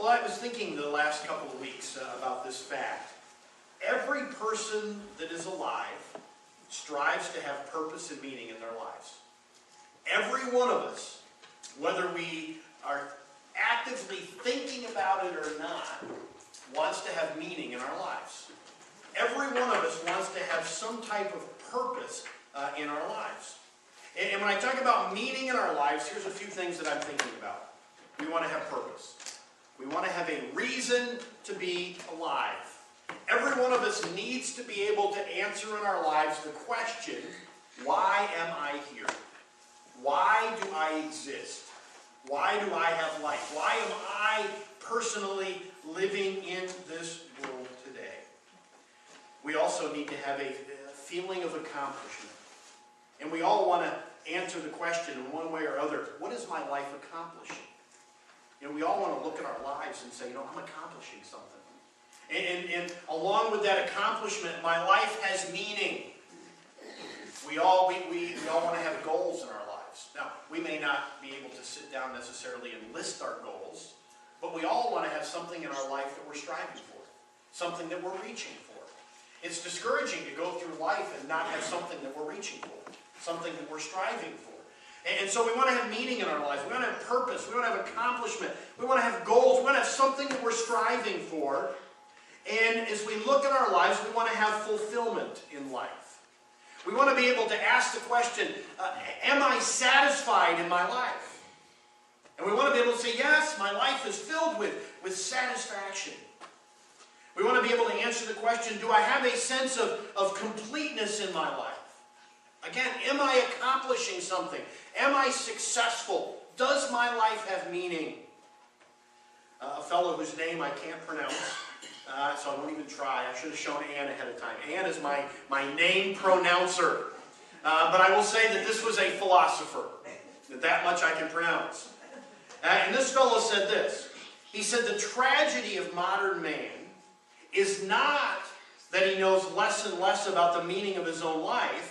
Well, I was thinking the last couple of weeks about this fact. Every person that is alive strives to have purpose and meaning in their lives. Every one of us, whether we are actively thinking about it or not, wants to have meaning in our lives. Every one of us wants to have some type of purpose in our lives. And when I talk about meaning in our lives, here's a few things that I'm thinking about. We want to have purpose. We want to have a reason to be alive. Every one of us needs to be able to answer in our lives the question, why am I here? Why do I exist? Why do I have life? Why am I personally living in this world today? We also need to have a feeling of accomplishment. And we all want to answer the question in one way or other, what is my life accomplishing? You know, we all want to look at our lives and say, you know, I'm accomplishing something. And along with that accomplishment, my life has meaning. We all want to have goals in our lives. Now, we may not be able to sit down necessarily and list our goals, but we all want to have something in our life that we're striving for, something that we're reaching for. It's discouraging to go through life and not have something that we're reaching for, something that we're striving for. And so we want to have meaning in our lives. We want to have purpose. We want to have accomplishment. We want to have goals. We want to have something that we're striving for. And as we look at our lives, we want to have fulfillment in life. We want to be able to ask the question, am I satisfied in my life? And we want to be able to say, yes, my life is filled with satisfaction. We want to be able to answer the question, do I have a sense of completeness in my life? Again, am I accomplishing something? Am I successful? Does my life have meaning? A fellow whose name I can't pronounce, so I won't even try. I should have shown Ann ahead of time. Ann is my name pronouncer. But I will say that this was a philosopher. That much I can pronounce. And this fellow said this. He said, the tragedy of modern man is not that he knows less and less about the meaning of his own life,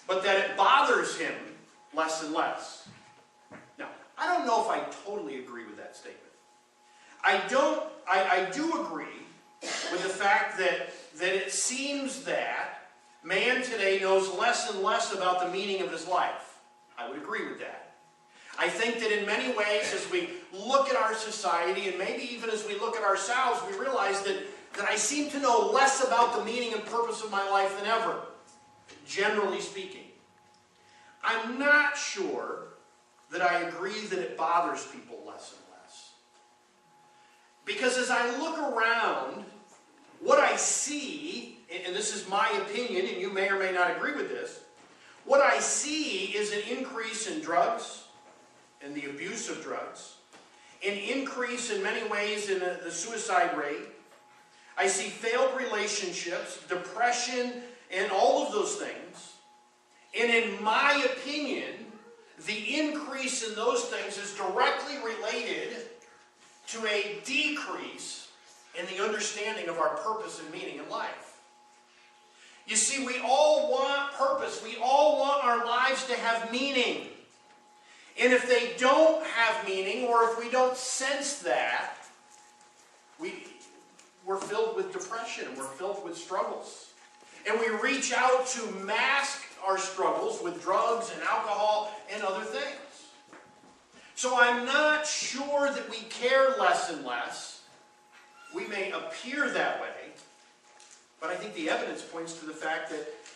but that it bothers him less and less. Now, I don't know if I totally agree with that statement. I do agree with the fact that it seems that man today knows less and less about the meaning of his life. I would agree with that. I think that in many ways, as we look at our society, and maybe even as we look at ourselves, we realize that I seem to know less about the meaning and purpose of my life than ever, generally speaking. I'm not sure that I agree that it bothers people less and less. Because as I look around, what I see, and this is my opinion, and you may or may not agree with this, what I see is an increase in drugs, and the abuse of drugs, an increase in many ways in the suicide rate. I see failed relationships, depression, and all of those things. And in my opinion, the increase in those things is directly related to a decrease in the understanding of our purpose and meaning in life. You see, we all want purpose. We all want our lives to have meaning. And if they don't have meaning, or if we don't sense that, we're filled with depression, we're filled with struggles. And we reach out to mask our struggles with drugs and alcohol and other things. So I'm not sure that we care less and less. We may appear that way, but I think the evidence points to the fact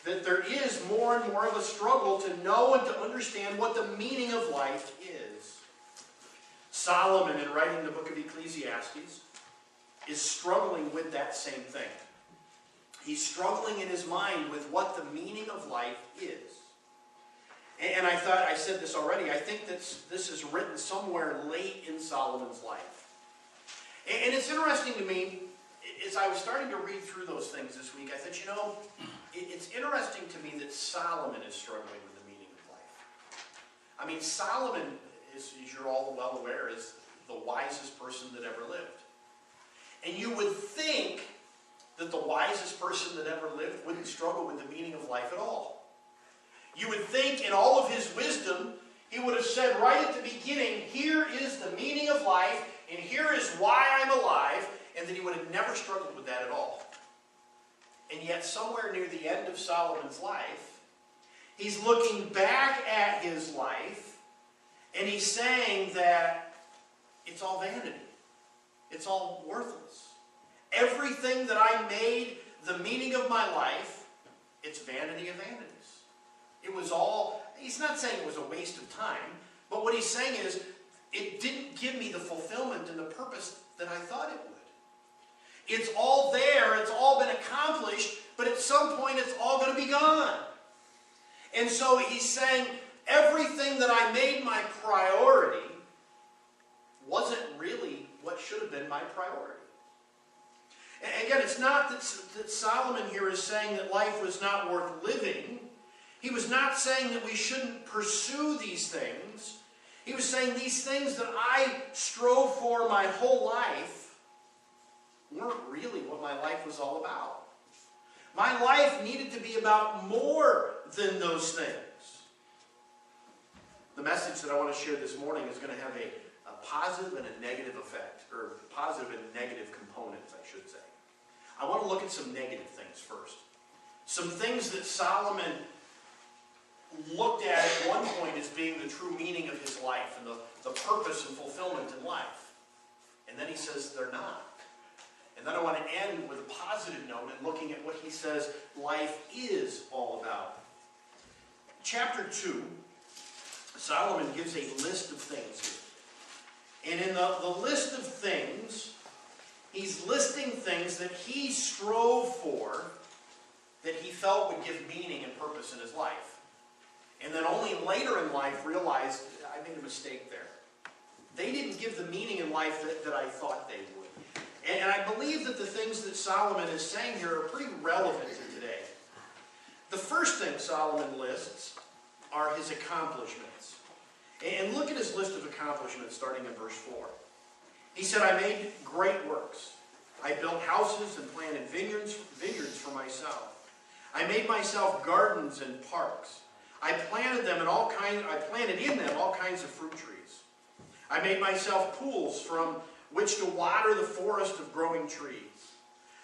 that there is more and more of a struggle to know and to understand what the meaning of life is. Solomon, in writing the book of Ecclesiastes, is struggling with that same thing. He's struggling in his mind with what the meaning of life is. And I said this already, I think that this is written somewhere late in Solomon's life. And it's interesting to me, as I was starting to read through those things this week, I thought, you know, it's interesting to me that Solomon is struggling with the meaning of life. I mean, Solomon, as you're all well aware, is the wisest person that ever lived. And you would think that the wisest person that ever lived wouldn't struggle with the meaning of life at all. You would think in all of his wisdom, He would have said right at the beginning, here is the meaning of life, and here is why I'm alive, and that he would have never struggled with that at all. And yet, somewhere near the end of Solomon's life, he's looking back at his life, and he's saying that it's all vanity. It's all worthless. Everything that I made the meaning of my life, it's vanity of vanities. It was all, he's not saying it was a waste of time, but what he's saying is, it didn't give me the fulfillment and the purpose that I thought it would. It's all there, it's all been accomplished, but at some point it's all going to be gone. And so he's saying, everything that I made my priority wasn't really what should have been my priority. And again, it's not that Solomon here is saying that life was not worth living. He was not saying that we shouldn't pursue these things. He was saying these things that I strove for my whole life weren't really what my life was all about. My life needed to be about more than those things. The message that I want to share this morning is going to have a positive and a negative effect, or positive and negative components, I should say. I want to look at some negative things first. Some things that Solomon looked at one point as being the true meaning of his life and the purpose and fulfillment in life. And then he says they're not. And then I want to end with a positive note and looking at what he says life is all about. Chapter 2, Solomon gives a list of things here. And in the list of things, he's listing things that he strove for, that he felt would give meaning and purpose in his life. And then only later in life realized, I made a mistake there. They didn't give the meaning in life that I thought they would. And I believe that the things that Solomon is saying here are pretty relevant to today. The first thing Solomon lists are his accomplishments. And look at his list of accomplishments starting in verse 4. He said, I made great works. I built houses and planted vineyards for myself. I made myself gardens and parks. I planted in them all kinds of fruit trees. I made myself pools from which to water the forest of growing trees.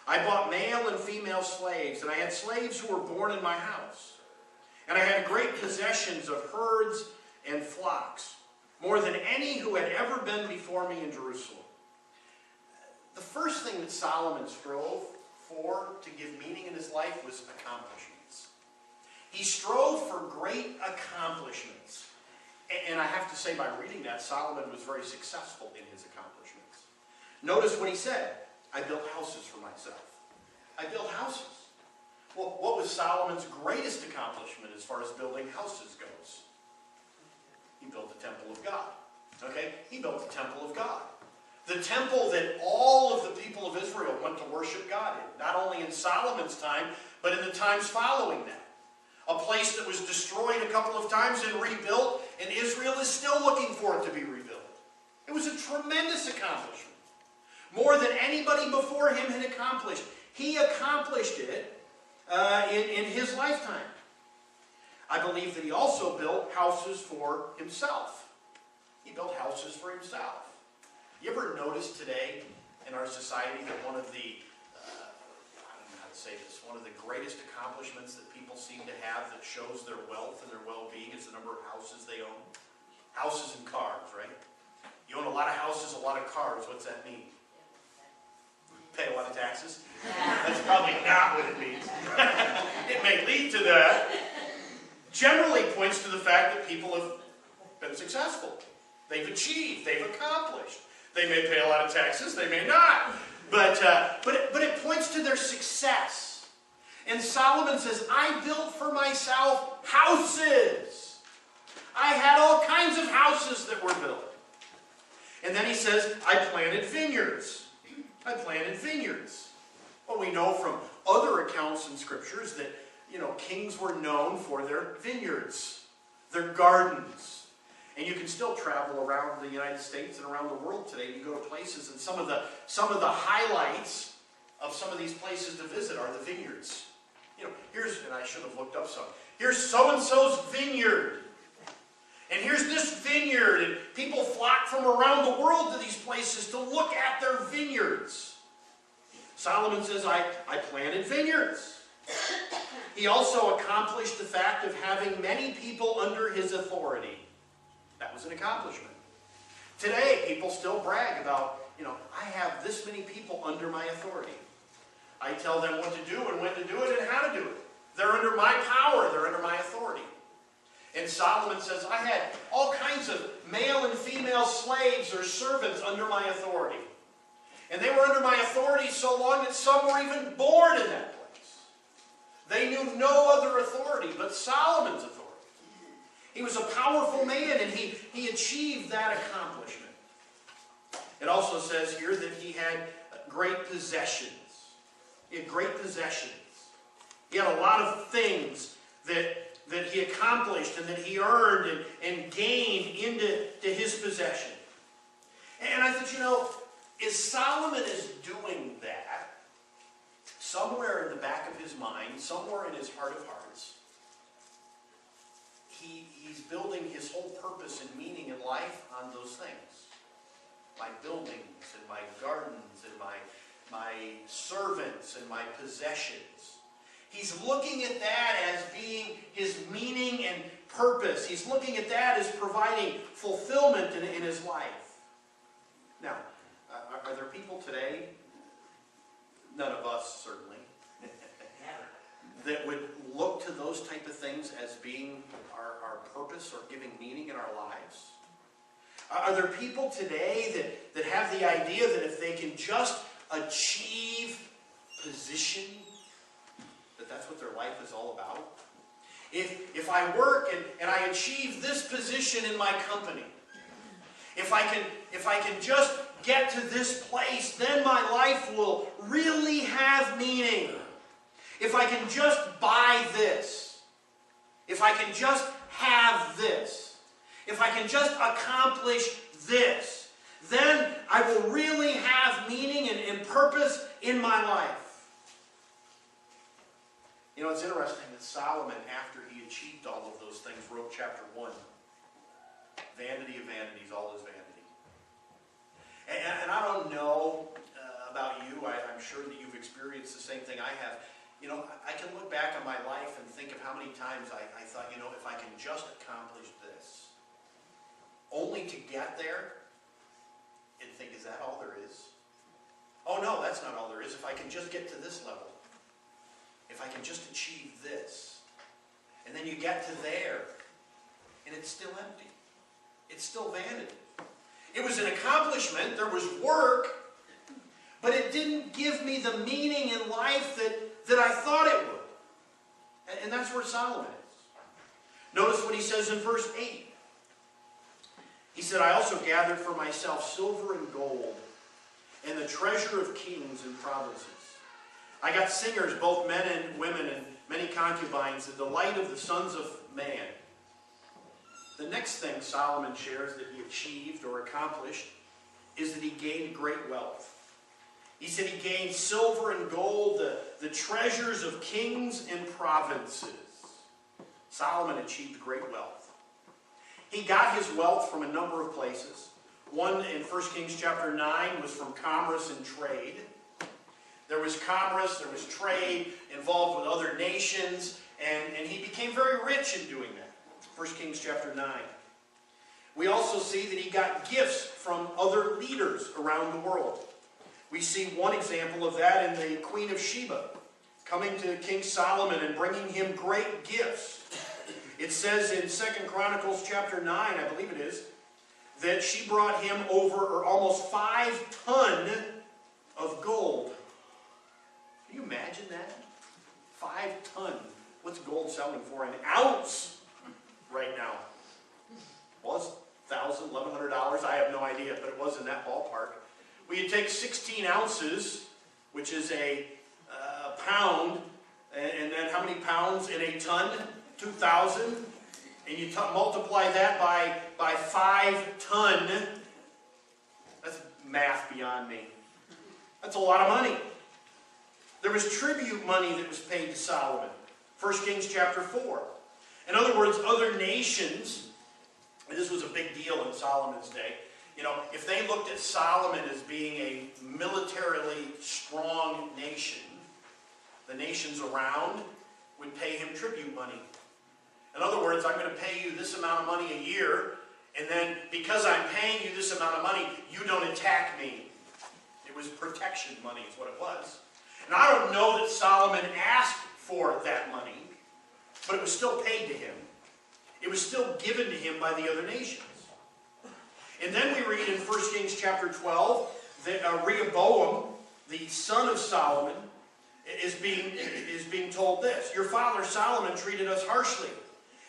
I bought male and female slaves, and I had slaves who were born in my house. And I had great possessions of herds and flocks, more than any who had ever been before me in Jerusalem. The first thing that Solomon strove for to give meaning in his life was accomplishments. He strove for great accomplishments. And I have to say, by reading that, Solomon was very successful in his accomplishments. Notice what he said. I built houses for myself. I built houses. Well, what was Solomon's greatest accomplishment as far as building houses goes? He built the temple of God. Okay? He built the temple of God. The temple that all of the people of Israel went to worship God in. Not only in Solomon's time, but in the times following that. A place that was destroyed a couple of times and rebuilt, and Israel is still looking for it to be rebuilt. It was a tremendous accomplishment. More than anybody before him had accomplished. He accomplished it in his lifetime. I believe that he also built houses for himself. He built houses for himself. You ever notice today in our society that one of the, I don't know how to say this, one of the greatest accomplishments that people seem to have that shows their wealth and their well-being is the number of houses they own? Houses and cars, right? You own a lot of houses, a lot of cars. What's that mean? Pay a lot of taxes? That's probably not what it means. It may lead to that. Generally points to the fact that people have been successful. They've achieved. They've accomplished. They may pay a lot of taxes. They may not. But it points to their success. And Solomon says, I built for myself houses. I had all kinds of houses that were built. And then he says, I planted vineyards. I planted vineyards. Well, we know from other accounts in scriptures that, kings were known for their vineyards, their gardens. And you can still travel around the United States and around the world today. You go to places, and some of the highlights of some of these places to visit are the vineyards. And I should have looked up some. Here's so-and-so's vineyard. And here's this vineyard, and people flock from around the world to these places to look at their vineyards. Solomon says, I planted vineyards. He also accomplished the fact of having many people under his authority. That was an accomplishment. Today, people still brag about, I have this many people under my authority. I tell them what to do and when to do it and how to do it. They're under my power. They're under my authority. And Solomon says, I had all kinds of male and female slaves or servants under my authority. And they were under my authority so long that some were even born in that place. They knew no other authority but Solomon's authority. He was a powerful man, and he achieved that accomplishment. It also says here that he had great possessions. He had great possessions. He had a lot of things that he accomplished and that he earned and gained into his possession. And I thought, as Solomon is doing that, somewhere in the back of his mind, somewhere in his heart of hearts, he's building his whole purpose and meaning in life on those things. My buildings and my gardens and my servants and my possessions. He's looking at that as being his meaning and purpose. He's looking at that as providing fulfillment in his life. Now, are there people today, none of us certainly, that would look to those type of things as being our purpose or giving meaning in our lives? Are there people today that have the idea that if they can just achieve position, that's what their life is all about? If I work and I achieve this position in my company, if I can just get to this place, then my life will really have meaning. If I can just buy this, if I can just have this, if I can just accomplish this, then I will really have meaning and purpose in my life. It's interesting that Solomon, after he achieved all of those things, wrote chapter 1. Vanity of vanities, all is vanity. And I don't know about you. I'm sure that you've experienced the same thing I have. I can look back on my life and think of how many times I thought, if I can just accomplish this, only to get there and think, is that all there is? Oh no, that's not all there is. If I can just get to this level, if I can just achieve this, and then you get to there, and it's still empty. It's still vanity. It was an accomplishment, there was work, but it didn't give me the meaning in life that I thought it would. And that's where Solomon is. Notice what he says in verse 8. He said, I also gathered for myself silver and gold, and the treasure of kings and provinces. I got singers, both men and women, and many concubines, the delight of the sons of man. The next thing Solomon shares that he achieved or accomplished is that he gained great wealth. He said he gained silver and gold, the treasures of kings and provinces. Solomon achieved great wealth. He got his wealth from a number of places. One in 1 Kings chapter 9 was from commerce and trade. There was commerce, there was trade involved with other nations, and he became very rich in doing that. 1 Kings chapter 9. We also see that he got gifts from other leaders around the world. We see one example of that in the Queen of Sheba, coming to King Solomon and bringing him great gifts. It says in 2 Chronicles chapter 9, I believe it is, that she brought him over almost 5 tons of gold. Can you imagine that? 5 tons. What's gold selling for an ounce right now? Was $1,000, $1,100? I have no idea, but it was in that ballpark. Well, you take 16 ounces, which is a pound, and then how many pounds in a ton? 2,000. And you multiply that by 5 tons. That's math beyond me. That's a lot of money. There was tribute money that was paid to Solomon. 1 Kings chapter 4. In other words, other nations And this was a big deal in Solomon's day. You know, if they looked at Solomon as being a militarily strong nation, the nations around would pay him tribute money. In other words, I'm going to pay you this amount of money a year, and then because I'm paying you this amount of money, you don't attack me. It was protection money is what it was. And I don't know that Solomon asked for that money, but it was still paid to him. It was still given to him by the other nations. And then we read in 1 Kings chapter 12 that Rehoboam, the son of Solomon, is being told this. Your father Solomon treated us harshly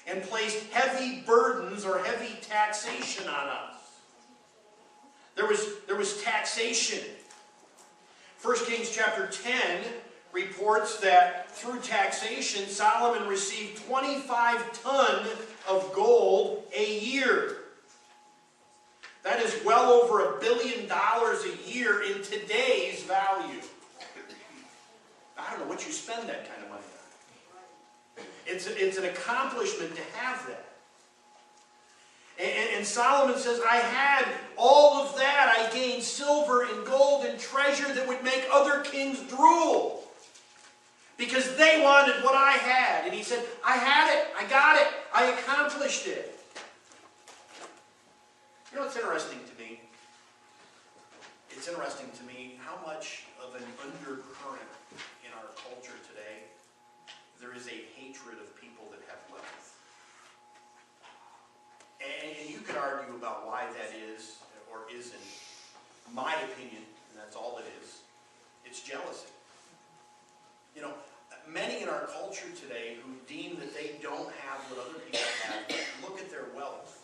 and placed heavy burdens or heavy taxation on us. There was taxation. 1 Kings chapter 10 reports that through taxation, Solomon received 25 tons of gold a year. That is well over $1 billion a year in today's value. I don't know what you spend that kind of money on. It's an accomplishment to have that. And Solomon says, I had all of that. I gained silver and gold and treasure that would make other kings drool. Because they wanted what I had. And he said, I had it. I got it. I accomplished it. You know what's interesting to me? It's interesting to me how much of an undercurrent in our culture today there is a hatred of people that have wealth. And you could argue about why that is or isn't. My opinion, and that's all it is, it's jealousy. You know, many in our culture today who deem that they don't have what other people have, look at their wealth.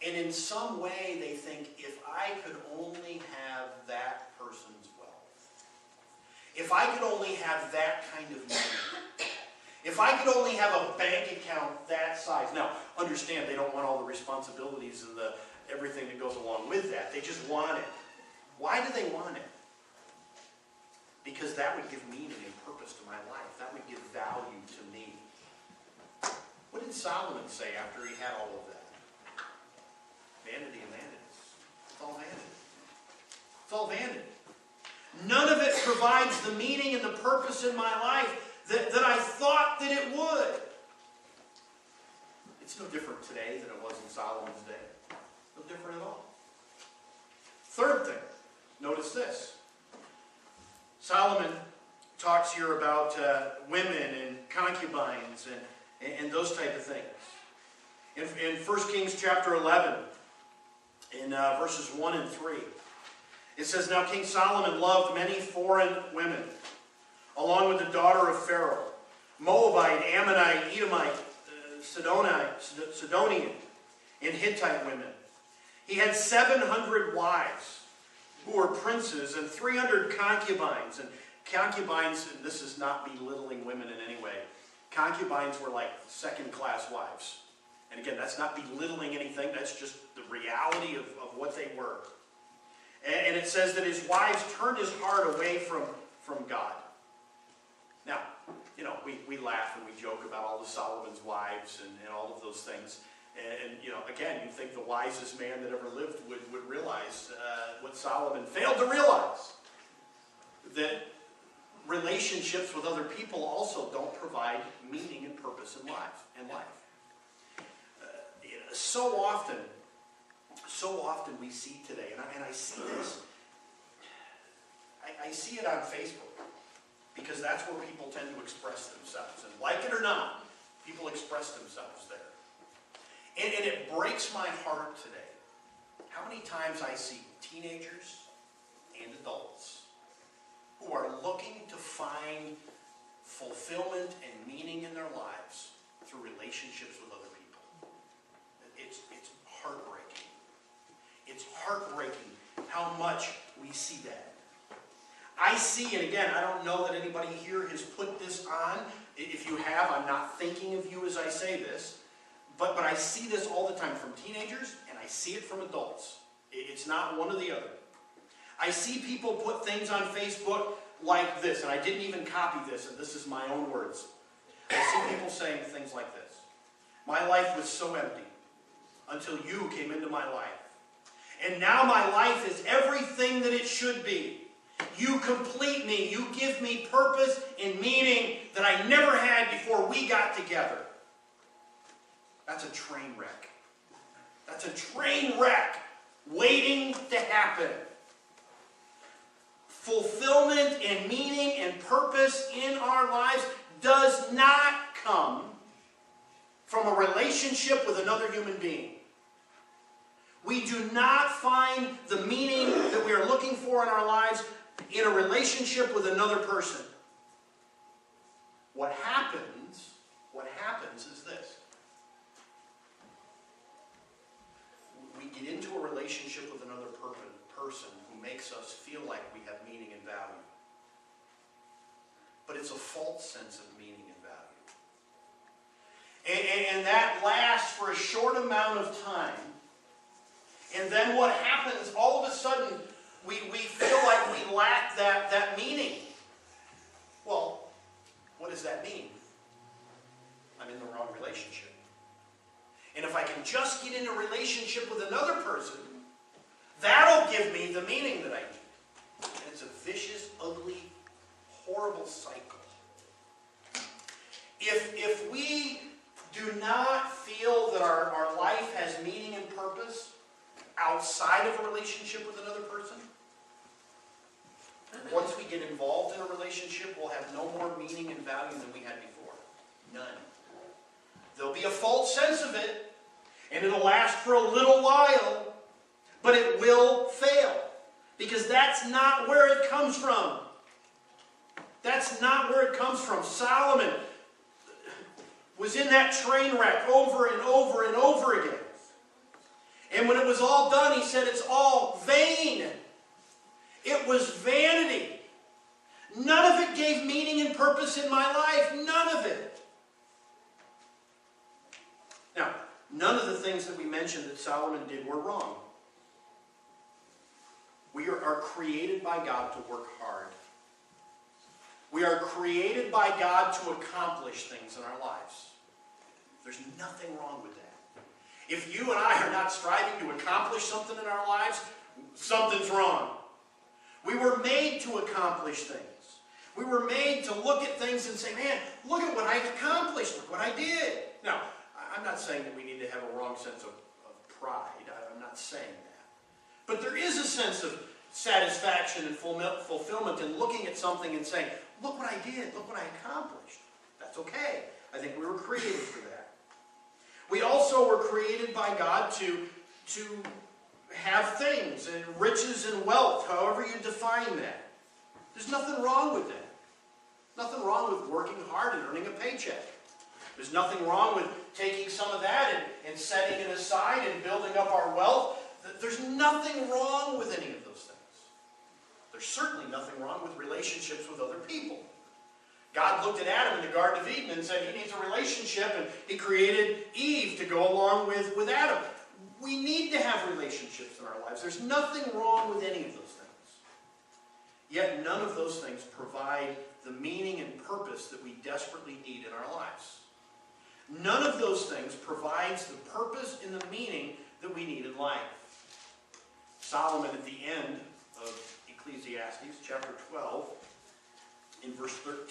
And in some way they think, if I could only have that person's wealth, if I could only have that kind of money, if I could only have a bank account that size. Now, understand, they don't want all the responsibilities and everything that goes along with that. They just want it. Why do they want it? Because that would give meaning and purpose to my life. That would give value to me. What did Solomon say after he had all of that? Vanity of vanities. It's all vanity. It's all vanity. None of it provides the meaning and the purpose in my life that I thought that it would. It's no different today than it was in Solomon's day. No different at all. Third thing, notice this. Solomon talks here about women and concubines and those type of things. In 1 Kings chapter 11, in verses 1 and 3, it says, Now King Solomon loved many foreign women, along with the daughter of Pharaoh, Moabite, Ammonite, Edomite, Sidonian, and Hittite women. He had 700 wives who were princes and 300 concubines. And concubines, and this is not belittling women in any way, concubines were like second-class wives. And again, that's not belittling anything, that's just the reality of what they were. And it says that his wives turned his heart away from God. Now, you know, we laugh and we joke about all the Solomon's wives and all of those things. And you know, again, you think the wisest man that ever lived would realize what Solomon failed to realize. That relationships with other people also don't provide meaning and purpose in life. So often we see today, and I see this, I see it on Facebook, because that's where people tend to express themselves. And like it or not, people express themselves there. And it breaks my heart today how many times I see teenagers and adults who are looking to find fulfillment and meaning in their lives through relationships with other people. It's heartbreaking. It's heartbreaking how much we see that. I see, and again, I don't know that anybody here has put this on. If you have, I'm not thinking of you as I say this. But I see this all the time from teenagers, and I see it from adults. It's not one or the other. I see people put things on Facebook like this, and I didn't even copy this, and this is my own words. I see people saying things like this. My life was so empty. until you came into my life. And now my life is everything that it should be. You complete me. You give me purpose and meaning that I never had before we got together. That's a train wreck. That's a train wreck waiting to happen. Fulfillment and meaning and purpose in our lives does not come from a relationship with another human being. We do not find the meaning that we are looking for in our lives in a relationship with another person. What happens is this. We get into a relationship with another person who makes us feel like we have meaning and value. But it's a false sense of meaning and value. And that lasts for a short amount of time. And then what happens, all of a sudden, we feel like we lack that meaning. Well, what does that mean? I'm in the wrong relationship. And if I can just get in a relationship with another person, that'll give me the meaning that I need. And it's a vicious, ugly, horrible cycle. If we do not feel that our life has meaning and purpose outside of a relationship with another person, once we get involved in a relationship, we'll have no more meaning and value than we had before. None. There'll be a false sense of it, and it'll last for a little while, but it will fail. Because that's not where it comes from. That's not where it comes from. Solomon was in that train wreck over and over and over again. And when it was all done, he said, it's all vain. It was vanity. None of it gave meaning and purpose in my life. None of it. Now, none of the things that we mentioned that Solomon did were wrong. We are created by God to work hard. We are created by God to accomplish things in our lives. There's nothing wrong with that. If you and I are not striving to accomplish something in our lives, something's wrong. We were made to accomplish things. We were made to look at things and say, man, look at what I've accomplished. Look what I did. Now, I'm not saying that we need to have a wrong sense of pride. I'm not saying that. But there is a sense of satisfaction and fulfillment in looking at something and saying, look what I did. Look what I accomplished. That's okay. I think we were created for that. We also were created by God to have things, and riches and wealth, however you define that. There's nothing wrong with that. Nothing wrong with working hard and earning a paycheck. There's nothing wrong with taking some of that and setting it aside and building up our wealth. There's nothing wrong with any of those things. There's certainly nothing wrong with relationships with other people. God looked at Adam in the Garden of Eden and said he needs a relationship, and he created Eve to go along with Adam. We need to have relationships in our lives. There's nothing wrong with any of those things. Yet none of those things provide the meaning and purpose that we desperately need in our lives. None of those things provides the purpose and the meaning that we need in life. Solomon, at the end of Ecclesiastes, chapter 12, in verse 13,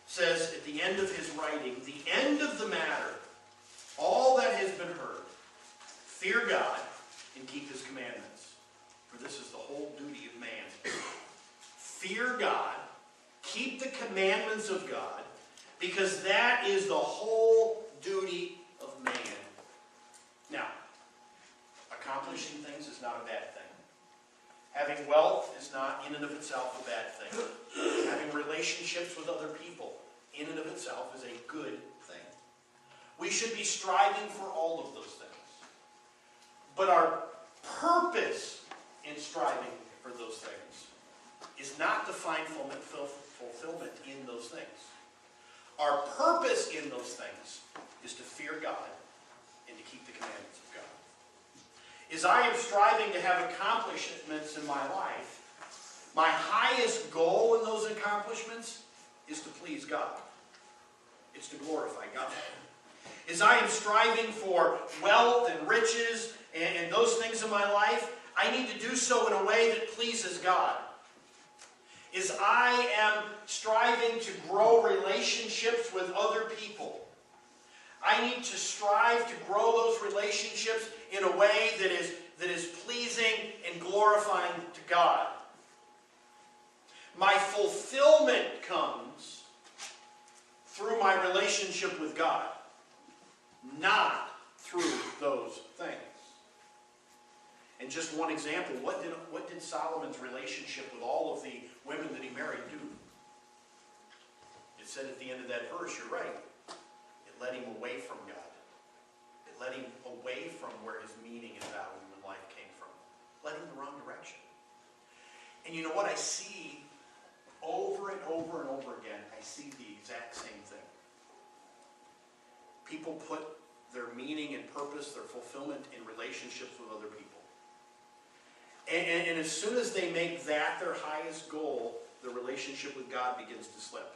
says at the end of his writing, the end of the matter, all that has been heard, fear God and keep his commandments, for this is the whole duty of man. Fear God, keep the commandments of God, because that is the whole duty of man. Now, accomplishing things is not a bad thing. Having wealth is not in and of itself a bad thing. Having relationships with other people in and of itself is a good thing. We should be striving for all of those things. But our purpose in striving for those things is not to find fulfillment in those things. Our purpose in those things is to fear God and to keep the commandments of God. As I am striving to have accomplishments in my life, my highest goal in those accomplishments is to please God. It's to glorify God. As I am striving for wealth and riches and those things in my life, I need to do so in a way that pleases God. As I am striving to grow relationships with other people, I need to strive to grow those relationships in a way that is pleasing and glorifying to God. My fulfillment comes through my relationship with God, not through those things. And just one example, what did Solomon's relationship with all of the women that he married do? It said at the end of that verse, you're right, it led him away from God. It led him away from where his meaning and value in life came from. It led him the wrong direction. And you know what I see over and over and over again? I see the exact same thing. People put their meaning and purpose, their fulfillment in relationships with other people. And as soon as they make that their highest goal, the relationship with God begins to slip.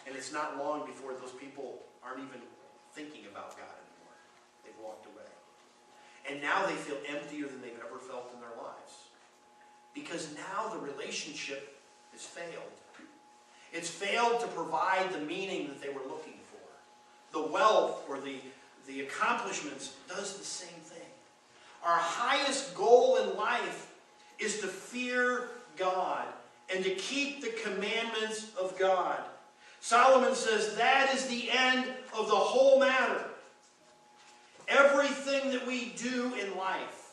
And it's not long before those people aren't even thinking about God anymore. They've walked away. And now they feel emptier than they've ever felt in their lives. Because now the relationship has failed. It's failed to provide the meaning that they were looking for. The wealth or the accomplishments does the same thing. Our highest goal in life is to fear God and to keep the commandments of God. Solomon says that is the end of the whole matter. Everything that we do in life,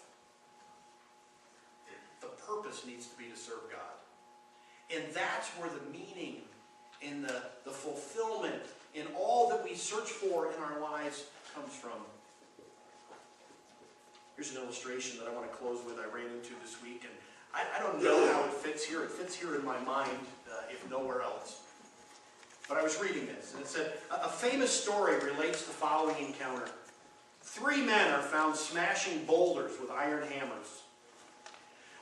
the purpose needs to be to serve God. And that's where the meaning and the fulfillment in all that we search for in our lives comes from. Here's an illustration that I want to close with I ran into this week. And I don't know how it fits here. It fits here in my mind, if nowhere else. But I was reading this, and it said, a famous story relates the following encounter. 3 men are found smashing boulders with iron hammers.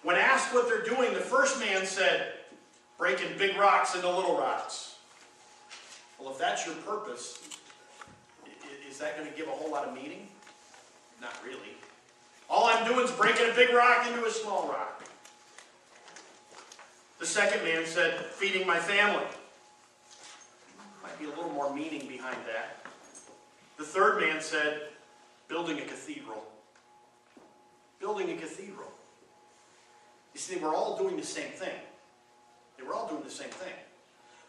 When asked what they're doing, the first man said, breaking big rocks into little rocks. Well, if that's your purpose, is that going to give a whole lot of meaning? Not really. All I'm doing is breaking a big rock into a small rock. The second man said, feeding my family. Might be a little more meaning behind that. The third man said, building a cathedral. Building a cathedral. You see, they were all doing the same thing. They were all doing the same thing.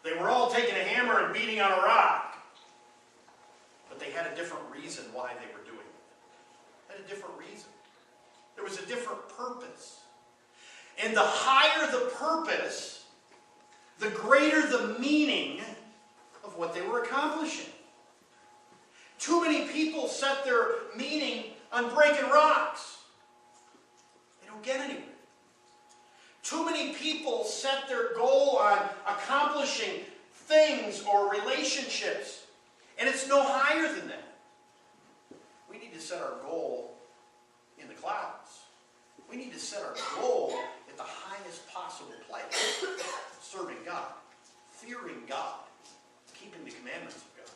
They were all taking a hammer and beating on a rock. But they had a different reason why they were doing it. They had a different reason. There was a different purpose. And the higher the purpose, the greater the meaning of what they were accomplishing. Too many people set their meaning on breaking rocks. They don't get anywhere. Too many people set their goal on accomplishing things or relationships, and it's no higher than that. We need to set our goal in the clouds. We need to set our goal at the highest possible place. Serving God, fearing God, keeping the commandments of God.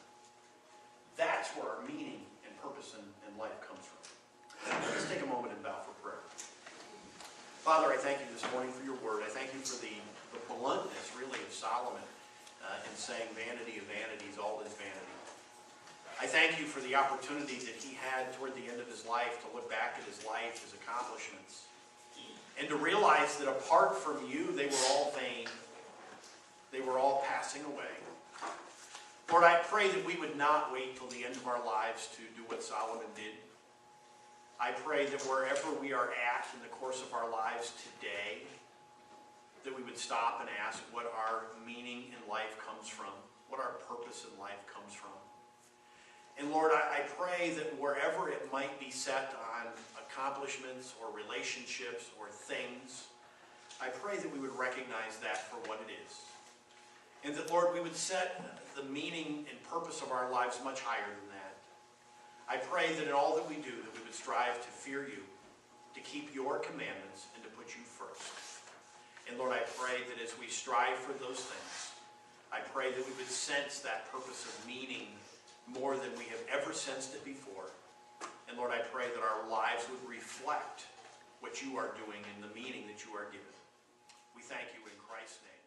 That's where our meaning and purpose in life comes from. Let's take a moment and bow for prayer. Father, I thank you this morning for your word. I thank you for the bluntness, really, of Solomon in saying vanity of vanities, all is vanity. I thank you for the opportunity that he had toward the end of his life to look back at his life, his accomplishments, and to realize that apart from you, they were all vain. They were all passing away. Lord, I pray that we would not wait till the end of our lives to do what Solomon did. I pray that wherever we are at in the course of our lives today, that we would stop and ask what our meaning in life comes from, what our purpose in life comes from. And Lord, I pray that wherever it might be set on accomplishments or relationships or things, I pray that we would recognize that for what it is. And that, Lord, we would set the meaning and purpose of our lives much higher than that. I pray that in all that we do, that we would strive to fear you, to keep your commandments, and to put you first. And Lord, I pray that as we strive for those things, I pray that we would sense that purpose of meaning more than we have ever sensed it before. And Lord, I pray that our lives would reflect what you are doing and the meaning that you are giving. We thank you in Christ's name.